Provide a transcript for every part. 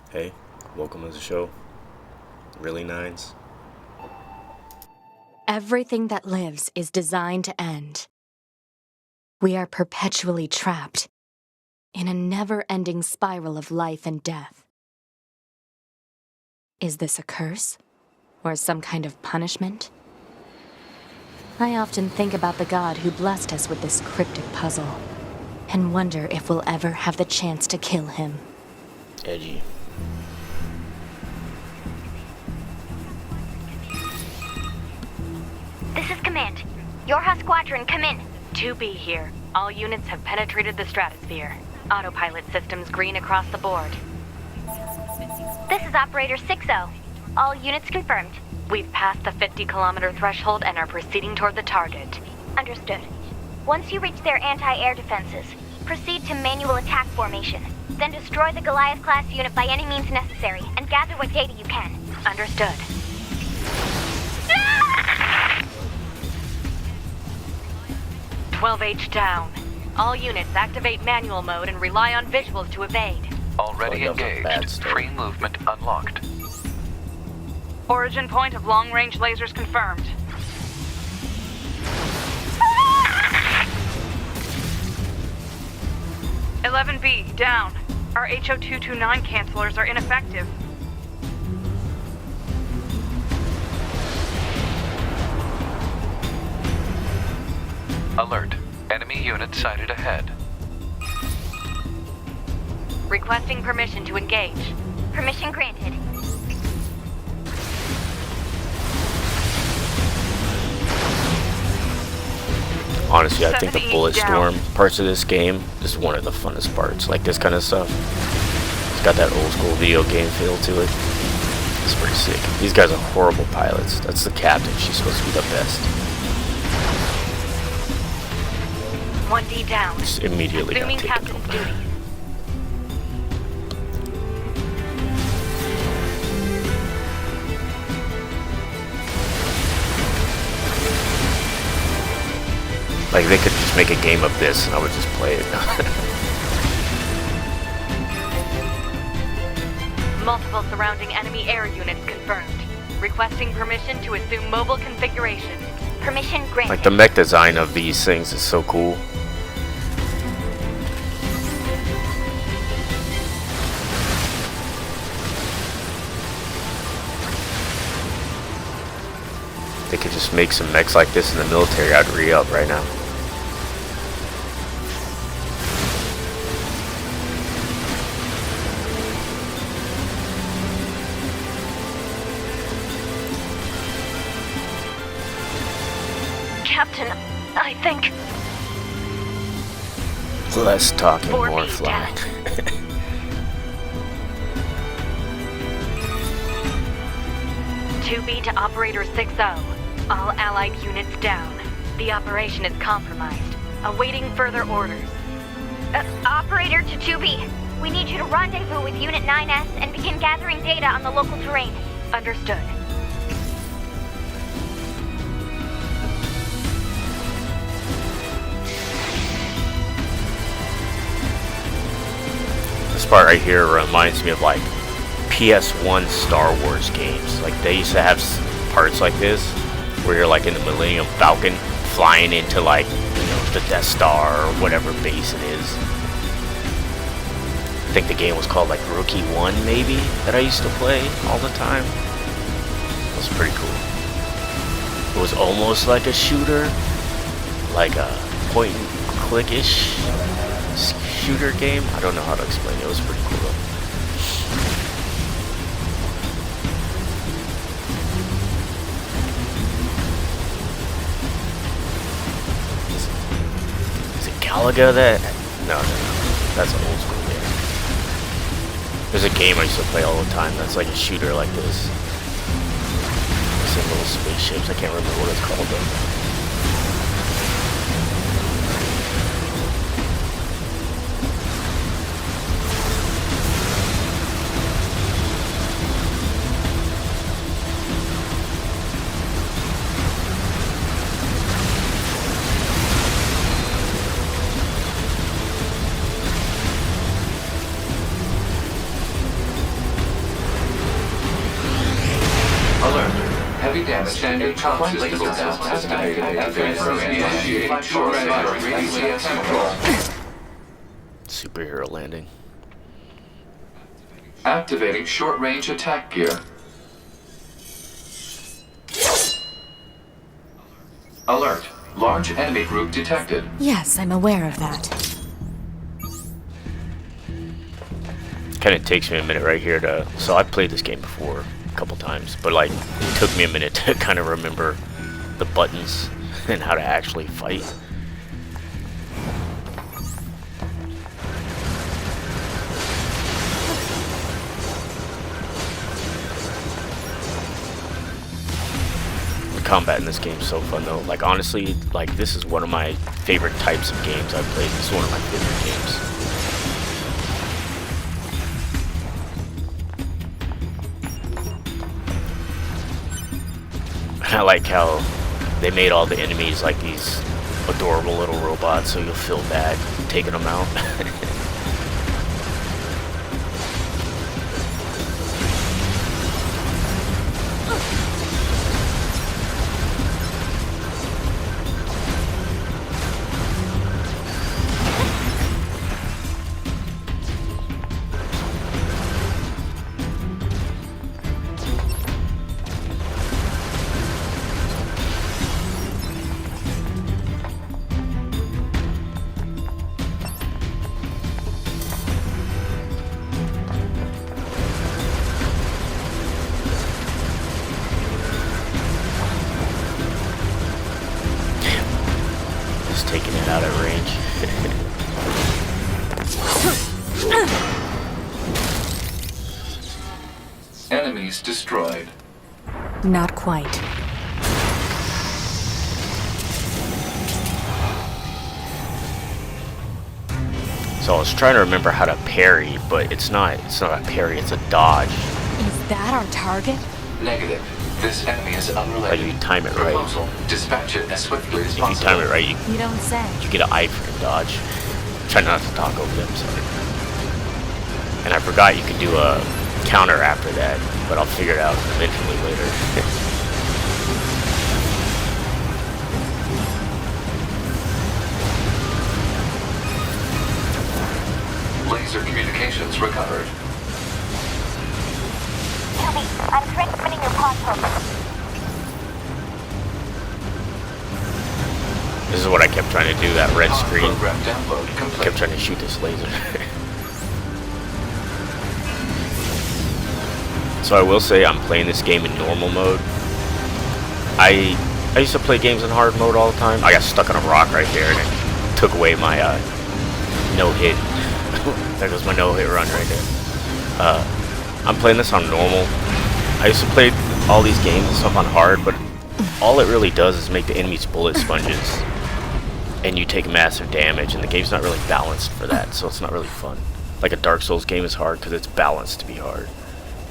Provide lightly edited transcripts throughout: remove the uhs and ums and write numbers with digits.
Hey, welcome to the show. Really nines? Everything that lives is designed to end. We are perpetually trapped in a never-ending spiral of life and death. Is this a curse? Or some kind of punishment? I often think about the god who blessed us with this cryptic puzzle, and wonder if we'll ever have the chance to kill him. Edgy. This is Command. Yorha Squadron, come in. 2B here. All units have penetrated the stratosphere. Autopilot systems green across the board. This is Operator 6-0. All units confirmed. We've passed the 50-kilometer threshold and are proceeding toward the target. Understood. Once you reach their anti-air defenses, proceed to manual attack formation. Then destroy the Goliath-class unit by any means necessary, and gather what data you can. Understood. 12H down. All units activate manual mode and rely on visuals to evade. Already engaged. Free movement unlocked. Origin point of long-range lasers confirmed. "11B, down. Our HO229 cancelers are ineffective. Alert. Enemy unit sighted ahead. Requesting permission to engage. Permission granted. Honestly, I think the 78 bullet down. storm parts of this game is one of the funnest parts. Like this kind of stuff. It's got that old school video game feel to it. It's pretty sick. These guys are horrible pilots. That's the captain. She's supposed to be the best. 1D down. Just immediately got Assuming taken captain's over. duties. Like they could just make a game of this and I would just play it. Multiple surrounding enemy air units confirmed. Requesting permission to assume mobile configuration. Permission granted. Like the mech design of these things is so cool. They could just make some mechs like this in the military. I'd re-up right now. Captain, I think... Less talking, Four more feet flying. down. 2B to Operator 6-0. All allied units down. The operation is compromised. Awaiting further orders. Operator to 2B. We need you to rendezvous with Unit 9S and begin gathering data on the local terrain. Understood. This part right here reminds me of like PS1 Star Wars games. Like they used to have parts like this where you're like in the Millennium Falcon flying into like, the Death Star or whatever base it is. I think the game was called like Rookie 1 maybe, that I used to play all the time. It was pretty cool. It was almost like a shooter, like a point and click-ish shooter game. I don't know how to explain it. It was pretty cool though. Is it Galaga that? No. That's an old school game. There's a game I used to play all the time that's like a shooter like this. Some little spaceships. I can't remember what it's called though. heavy damage and your flight system down. Initiating short-range control. Superhero landing. Activating short-range attack gear. Alert. Large enemy group detected. Yes, I'm aware of that. Kind of takes me a minute right here to... So I've played this game before a couple times, but like it took me a minute to kind of remember the buttons and how to actually fight. The combat in this game is so fun though. Like honestly, like this is one of my favorite types of games I've played. This is one of my favorite games. I like how they made all the enemies like these adorable little robots, so you'll feel bad taking them out. Taking it out at range. Enemies destroyed. Not quite. So I was trying to remember how to parry, but it's not a parry, it's a dodge. Is that our target? Negative. This enemy is Like unrelated. if you time it right. Proposal. Dispatch it as swiftly as If you possible. time it right, You don't say. you get an eye for the dodge. Try not to talk over them, sorry. And I forgot you could do a counter after that, but I'll figure it out eventually later. Laser communications recovered. Toby, I'm transmitting your pod program. This is what I kept trying to do, that red screen. Program download I complete. kept trying to shoot this laser. So I will say I'm playing this game in normal mode. I used to play games in hard mode all the time. I got stuck on a rock right there and it took away my no-hit. There goes my no-hit run right there. I'm playing this on normal. I used to play all these games and stuff on hard, but all it really does is make the enemies bullet sponges. And you take massive damage, and the game's not really balanced for that, so it's not really fun. Like a Dark Souls game is hard because it's balanced to be hard.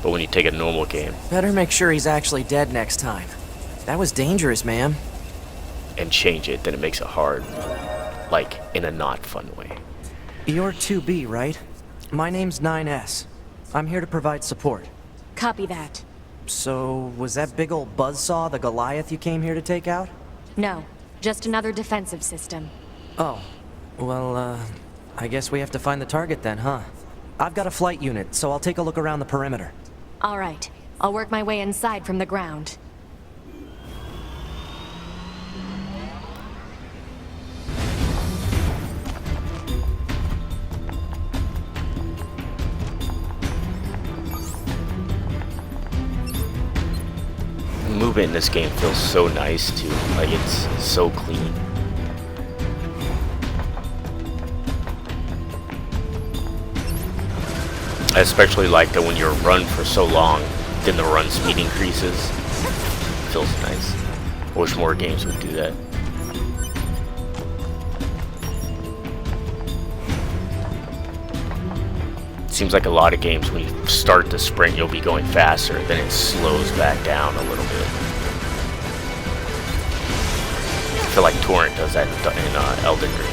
But when you take a normal game Better make sure he's actually dead next time. That was dangerous, ma'am. and change it, then it makes it hard. Like, in a not fun way. You're 2B, right? My name's 9S. I'm here to provide support. Copy that. So, was that big old buzzsaw the Goliath you came here to take out? No, just another defensive system. Oh. Well, I guess we have to find the target then, huh? I've got a flight unit, so I'll take a look around the perimeter. All right, I'll work my way inside from the ground. Movement in this game feels so nice too. Like, it's so clean. I especially like that when you run for so long, then the run speed increases. Feels nice. I wish more games would do that. Seems like a lot of games, when you start the sprint, you'll be going faster, then it slows back down a little bit. I feel like Torrent does that in Elden Ring.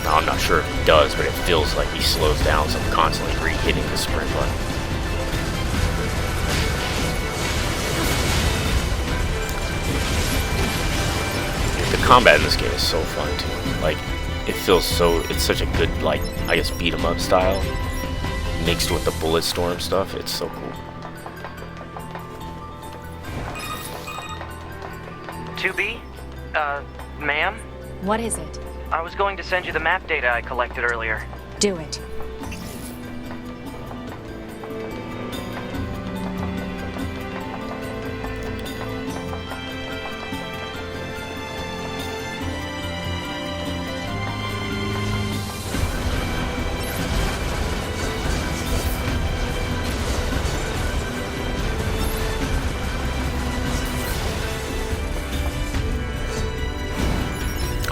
Now, I'm not sure if he does, but it feels like he slows down, so I'm constantly re-hitting the sprint button. combat in this game is so fun too. Like, it feels so, it's such a good, like, I guess beat 'em up style mixed with the bullet storm stuff. It's so cool. 2B? Ma'am? What is it? I was going to send you the map data I collected earlier. Do it.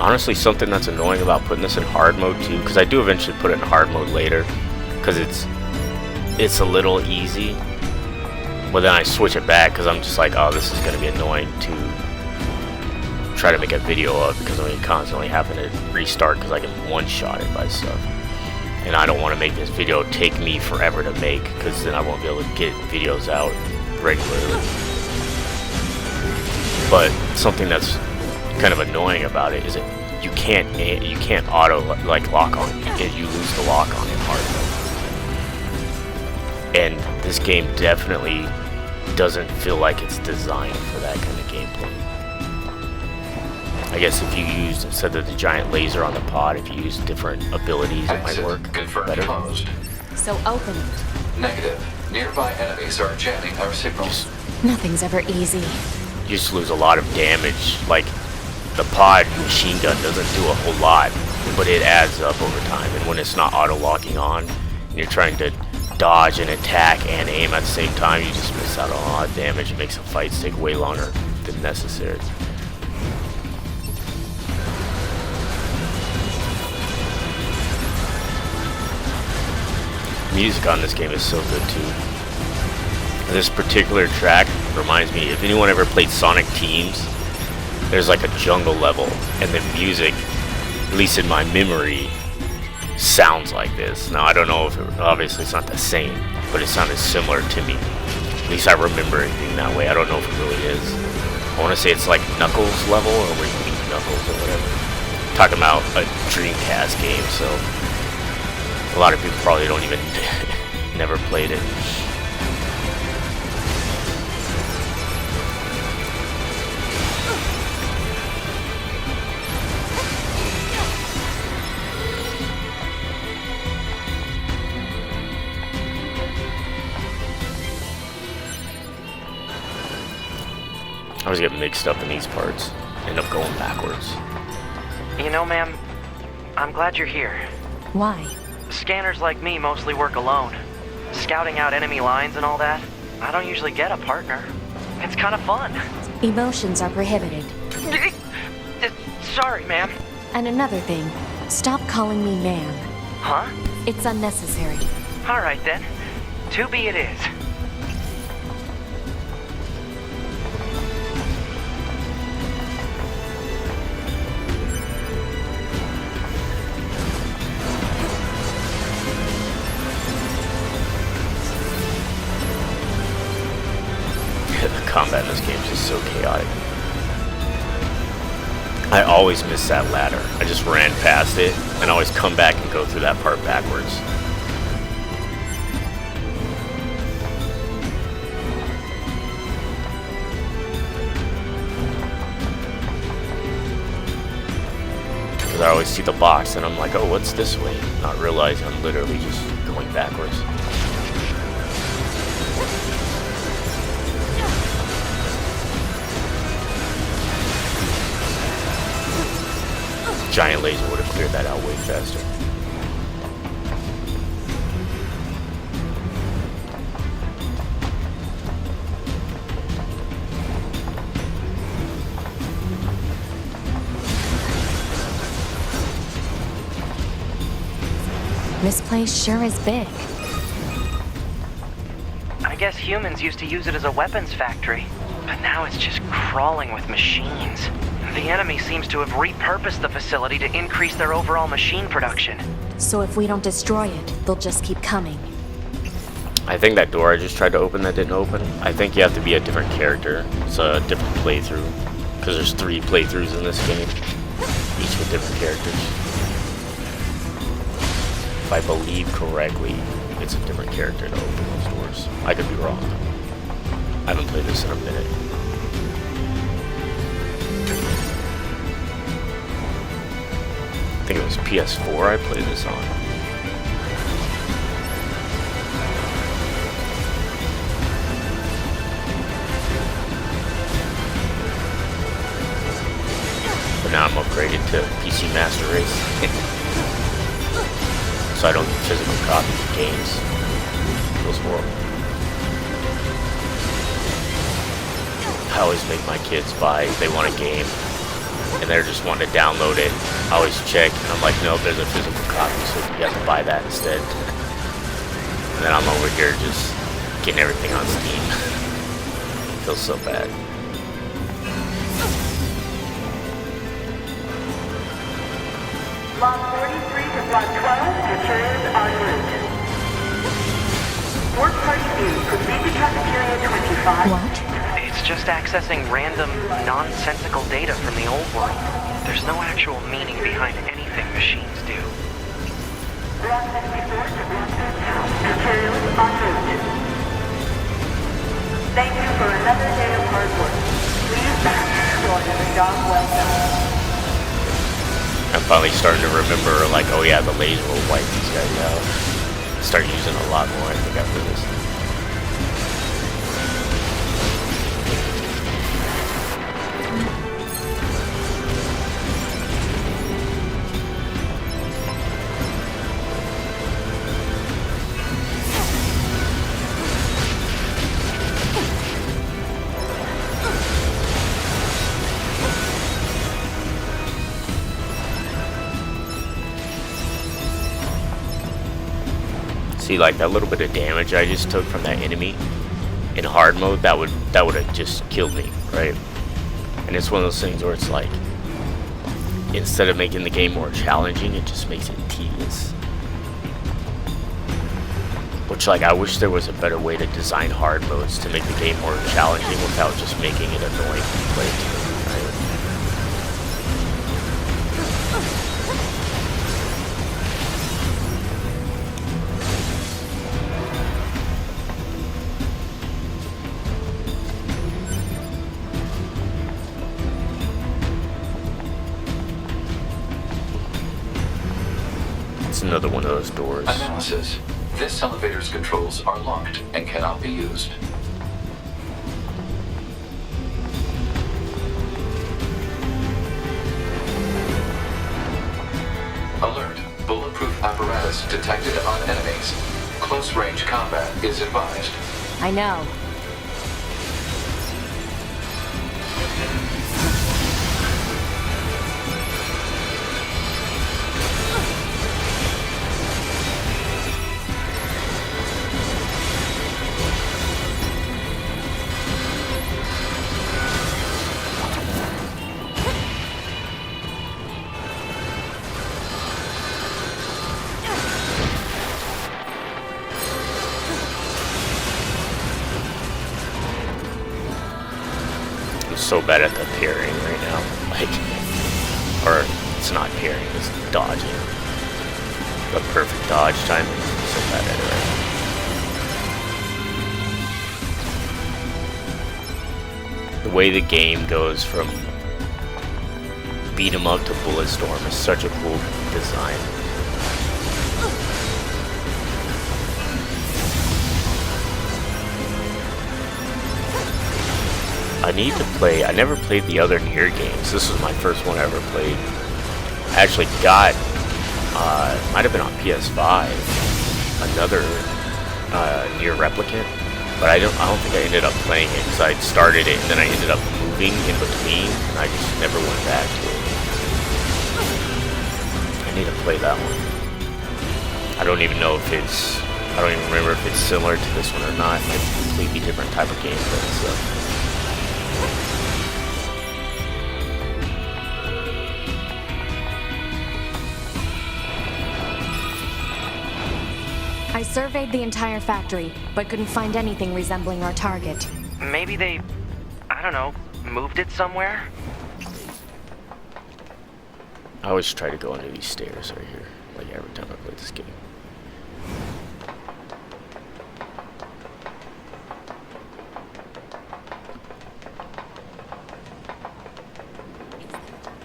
Honestly, something that's annoying about putting this in hard mode too, because I do eventually put it in hard mode later, because it's a little easy, but then I switch it back because I'm just like, oh, this is going to be annoying to try to make a video of, because I'm going to constantly having to restart because I get one-shot it by stuff, and I don't want to make this video take me forever to make, because then I won't be able to get videos out regularly. But something that's kind of annoying about it is that you can't auto like lock on it. You lose the lock on it hard mode. And this game definitely doesn't feel like it's designed for that kind of gameplay. I guess if you used, instead of the giant laser on the pod, if you use different abilities, it might work better. Closed. So open it. Negative. Nearby enemies are jamming our signals. Nothing's ever easy. You just lose a lot of damage. Like, the pod machine gun doesn't do a whole lot, but it adds up over time. And when it's not auto-locking on, and you're trying to dodge and attack and aim at the same time, you just miss out on a lot of damage. It makes the fights take way longer than necessary. Music on this game is so good too. This particular track reminds me, if anyone ever played Sonic Teams, there's like a jungle level, and the music, at least in my memory, sounds like this. Now I don't know if obviously it's not the same, but it sounded similar to me. At least I remember it being that way. I don't know if it really is. I want to say it's like Knuckles level, or where you beat Knuckles or whatever. Talking about a Dreamcast game, so a lot of people probably don't even never played it. I always get mixed up in these parts. End up going backwards. You know, ma'am, I'm glad you're here. Why? Scanners like me mostly work alone. Scouting out enemy lines and all that, I don't usually get a partner. It's kind of fun. Emotions are prohibited. Sorry, ma'am. And another thing, stop calling me ma'am. Huh? It's unnecessary. All right, then. 2B it is. The combat in this game is just so chaotic. I always miss that ladder. I just ran past it and always come back and go through that part backwards. Because I always see the box and I'm like, oh, what's this way? Not realizing I'm literally just going backwards. Giant laser would have cleared that out way faster. This place sure is big. I guess humans used to use it as a weapons factory, but now it's just crawling with machines. The enemy seems to have repurposed the facility to increase their overall machine production. So if we don't destroy it, they'll just keep coming. I think that door I just tried to open that didn't open. I think you have to be a different character. It's a different playthrough. Because there's 3 playthroughs in this game, each with different characters. If I believe correctly, it's a different character to open those doors. I could be wrong. I haven't played this in a minute. I think it was PS4 I played this on. But now I'm upgraded to PC Master Race. So I don't get physical copies of games. Feels horrible. I always make my kids buy, they want a game, and they're just wanting to download it. I always check, and I'm like, no, there's a physical copy, so you have to buy that instead. And then I'm over here just getting everything on Steam. Feels so bad. Block 43 to Block 12, materials en route. Work party view, proceed to cafeteria 25. What? It's just accessing random, nonsensical data from the old world. There's no actual meaning behind anything machines do. Block 54 to Block 13, materials en route. Thank you for another day of hard work. Please back to the job well done. I'm finally starting to remember, like, oh yeah, the laser will wipe these guys out. Start using it a lot more, I think, after this. See, like that little bit of damage I just took from that enemy in hard mode, that would have just killed me, right? And it's one of those things where it's like, instead of making the game more challenging, it just makes it tedious. Which, like, I wish there was a better way to design hard modes to make the game more challenging without just making it annoying to play too, right? Another one of those doors. Analysis. This elevator's controls are locked and cannot be used. Alert. Bulletproof apparatus detected on enemies. Close range combat is advised. I know. So bad at the parrying right now, like, or it's not parrying, it's dodging. The perfect dodge timing. So bad at it right now. The way the game goes from beat 'em up to Bulletstorm is such a cool design. I need to play. I never played the other Nier games. This was my first one I ever played. I actually got, might have been on PS5, another Nier Replicant, but I don't think I ended up playing it because I started it and then I ended up moving in between, and I just never went back to it. I need to play that one. I don't even know if it's. I don't even remember if it's similar to this one or not. It's a completely different type of gameplay. So. I surveyed the entire factory, but couldn't find anything resembling our target. Maybe they, I don't know, moved it somewhere? I always try to go under these stairs right here, like every time I play this game.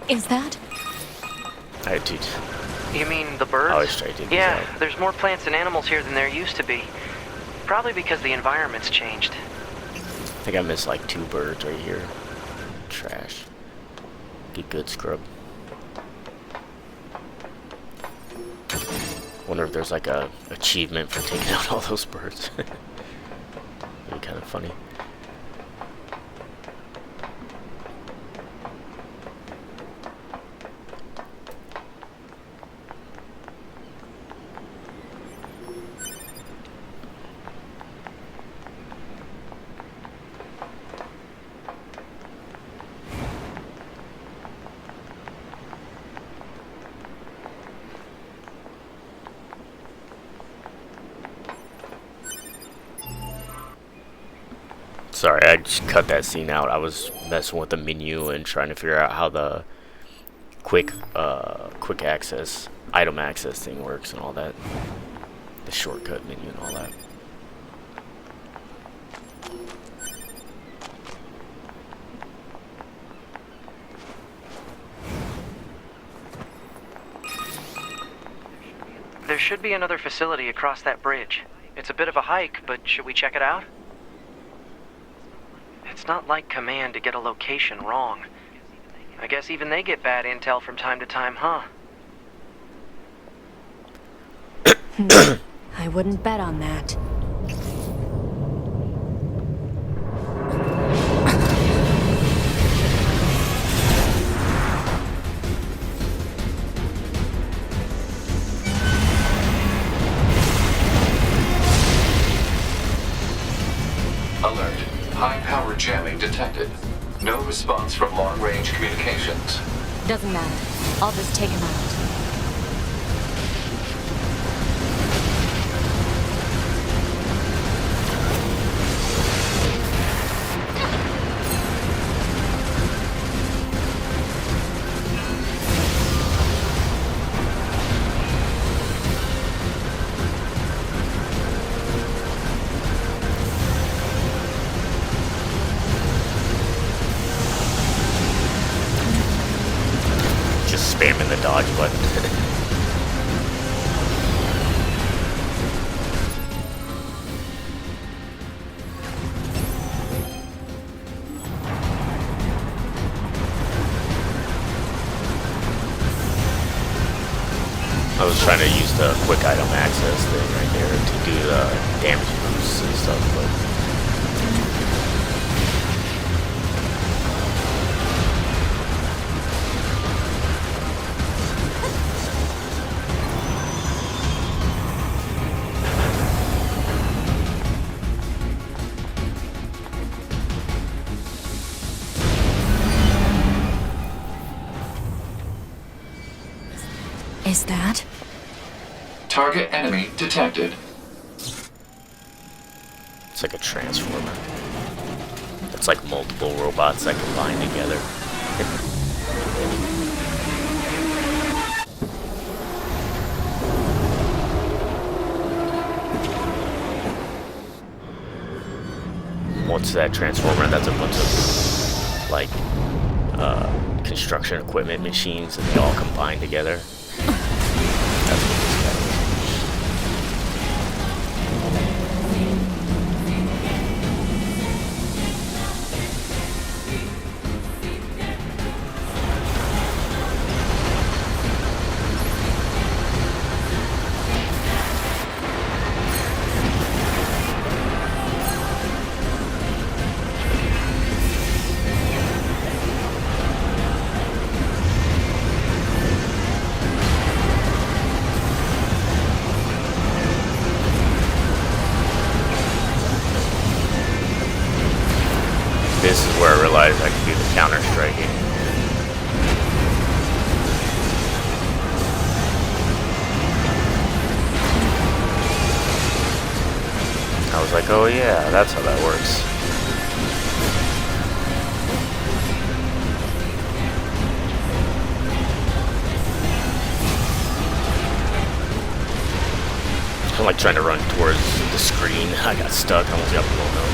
Is that? I do. You mean the birds? I always try to do Yeah, that. there's more plants and animals here than there used to be. Probably because the environment's changed. I think I missed like 2 birds right here. Trash. Get good scrub. Wonder if there's like a achievement for taking out all those birds. It'd be kind of funny. Sorry, I just cut that scene out. I was messing with the menu and trying to figure out how the quick access, item access thing works and all that. The shortcut menu and all that. There should be another facility across that bridge. It's a bit of a hike, but should we check it out? It's not like Command to get a location wrong. I guess even they get bad intel from time to time, huh? I wouldn't bet on that. Alert. High-power jamming detected. No response from long-range communications. Doesn't matter. I'll just take him out. Just spamming the dodge button. I was trying to use the quick item access thing right there to do the damage boosts and stuff, but Is that? Target enemy detected. it's like a transformer. It's like multiple robots that combine together. What's that transformer? That's a bunch of like construction equipment machines, and they all combine together. That's what this guy is. This is where I realized I could do the counter-striking. I was like, oh yeah, that's how that works. I'm like trying to run towards the screen. I got stuck. I almost got blown up.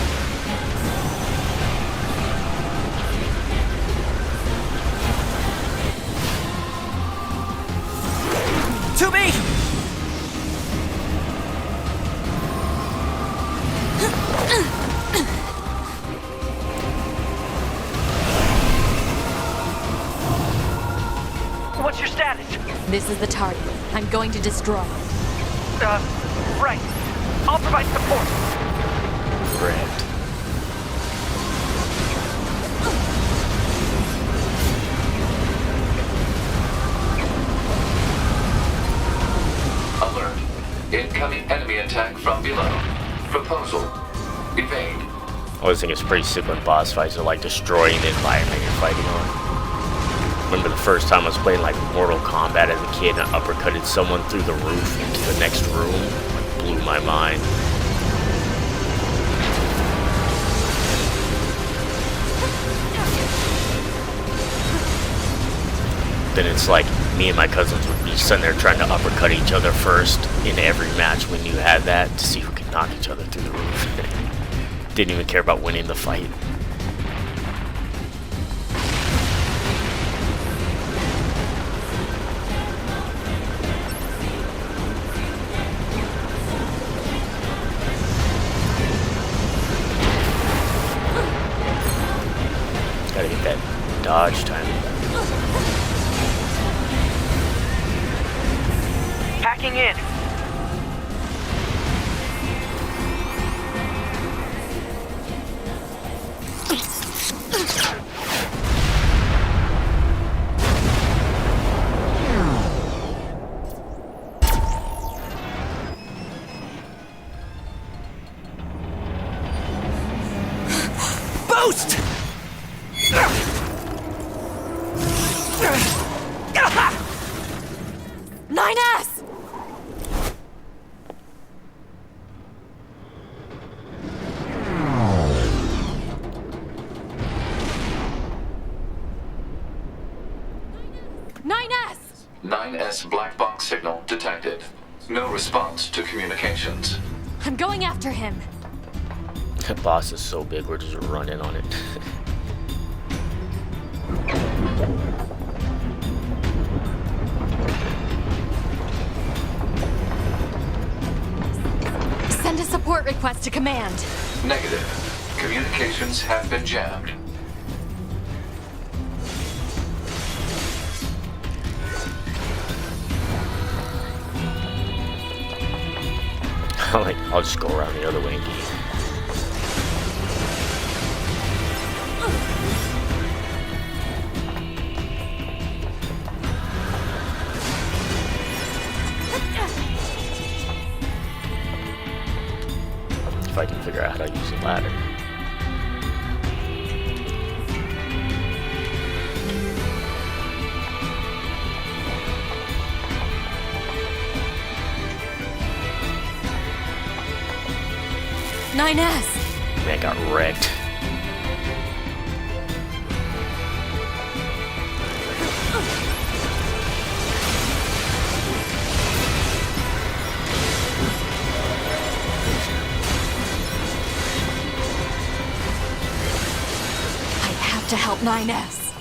To me! What's your status? This is the target. I'm going to destroy it. Right. I'll provide support. Correct. Alert. Incoming enemy attack from below. Proposal. Evade. I always think it's pretty sick when boss fights are like destroying the environment you're fighting on. Remember the first time I was playing like Mortal Kombat as a kid and I uppercutted someone through the roof into the next room? It blew my mind. Then it's like me and my cousins would be sitting there trying to uppercut each other first in every match when you had that to see who could knock each other through the roof. Didn't even care about winning the fight. Gotta get that dodge time. Packing in. Boost! 9S! Nine-S! 9S black box signal detected. No response to communications. I'm going after him. That boss is so big, we're just running on it. Send a support request to command. Negative. Communications have been jammed. I'll just go around the other way and get you. If I can figure out how to use a ladder. Nine S! Man, got wrecked. I have to help 9S.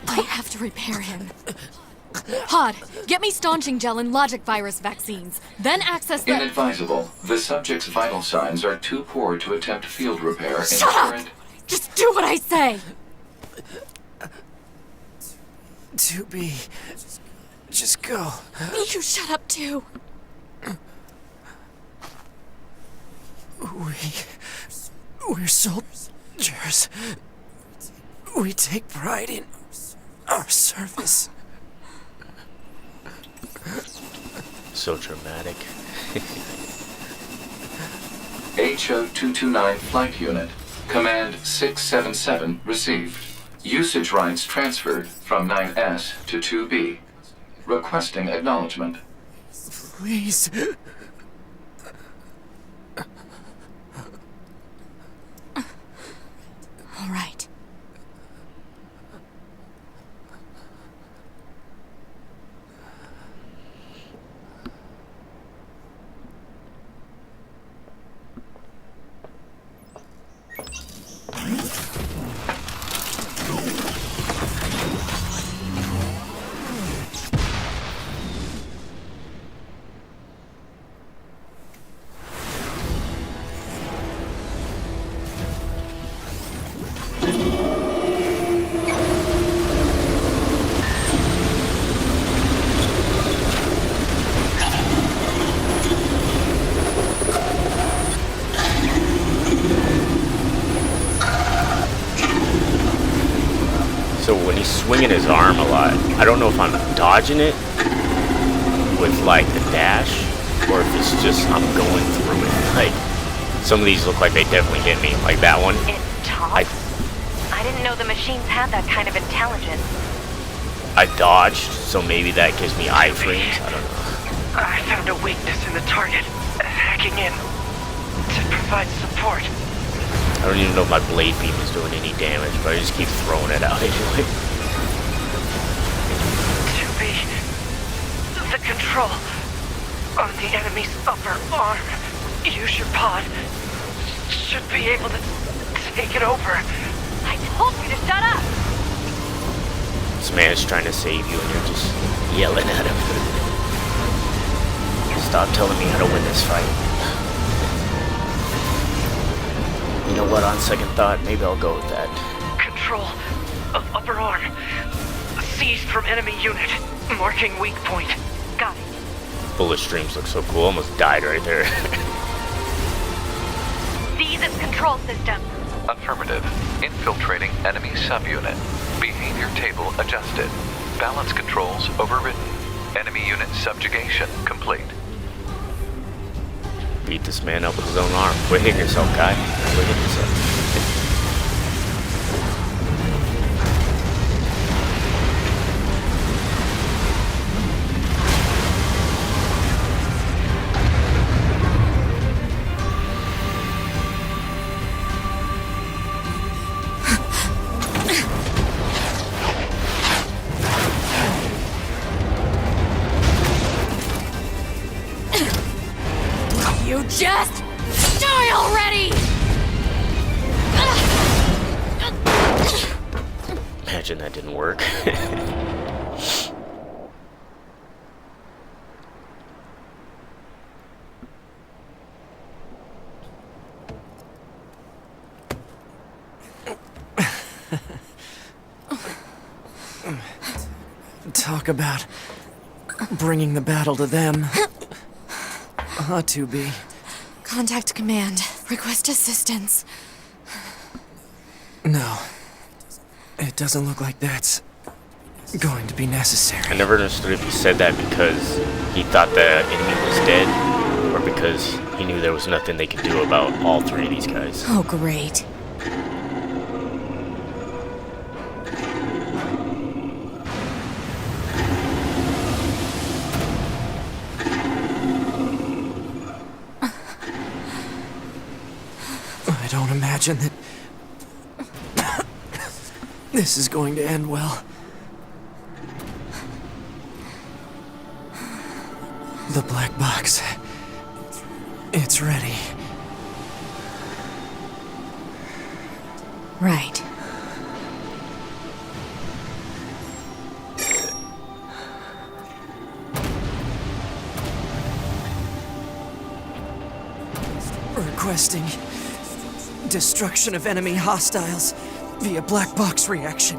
I have to repair him. Pod, get me staunching gel and logic virus vaccines. Then access the— Inadvisable. The subject's vital signs are too poor to attempt field repair in Shut up! current... Just do what I say! To be. Just go. You shut up too. We're soldiers. We take pride in our service. So dramatic. HO-229 Flight Unit. Command 677 received. Usage rights transferred from 9S to 2B. Requesting acknowledgement. Please. All right. he's swinging his arm a lot. I don't know if I'm dodging it with like the dash, or if it's just I'm going through it. Like, some of these look like they definitely hit me. Like that one. It talks? I didn't know the machines had that kind of intelligence. I dodged, so maybe that gives me iframes. I don't know. I found a weakness in the target. Hacking in to provide support. I don't even know if my blade beam is doing any damage, but I just keep throwing it out anyway. To be the control on the enemy's upper arm. Use your pod. Should be able to take it over. I told you to shut up! This man is trying to save you and you're just yelling at him. Stop telling me how to win this fight. You know what, on second thought, maybe I'll go with that. Control of upper arm. Seized from enemy unit. Marking weak point. Got it. Bullet streams look so cool, almost died right there. Seize its control system. Affirmative. Infiltrating enemy subunit. Behavior table adjusted. Balance controls overridden. Enemy unit subjugation complete. Beat this man up with his own arm. Quit hitting yourself, guy. Quit hitting yourself. You just die already! Imagine that didn't work. Talk about bringing the battle to them. Ought to be. Contact command. Request assistance. No. It doesn't look like that's going to be necessary. I never understood if he said that because he thought the enemy was dead, or because he knew there was nothing they could do about all three of these guys. Oh, great. I don't imagine that this is going to end well. The black box. It's ready. Right. Requesting destruction of enemy hostiles via black box reaction.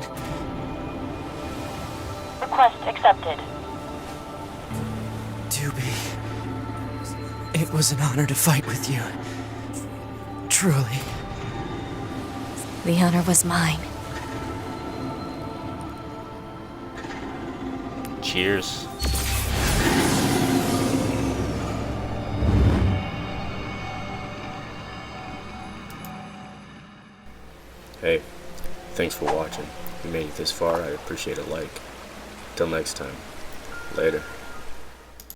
Request accepted. Doobie, it was an honor to fight with you. Truly. The honor was mine. Cheers. Hey, thanks for watching. If you made it this far, I appreciate a like. Till next time. Later.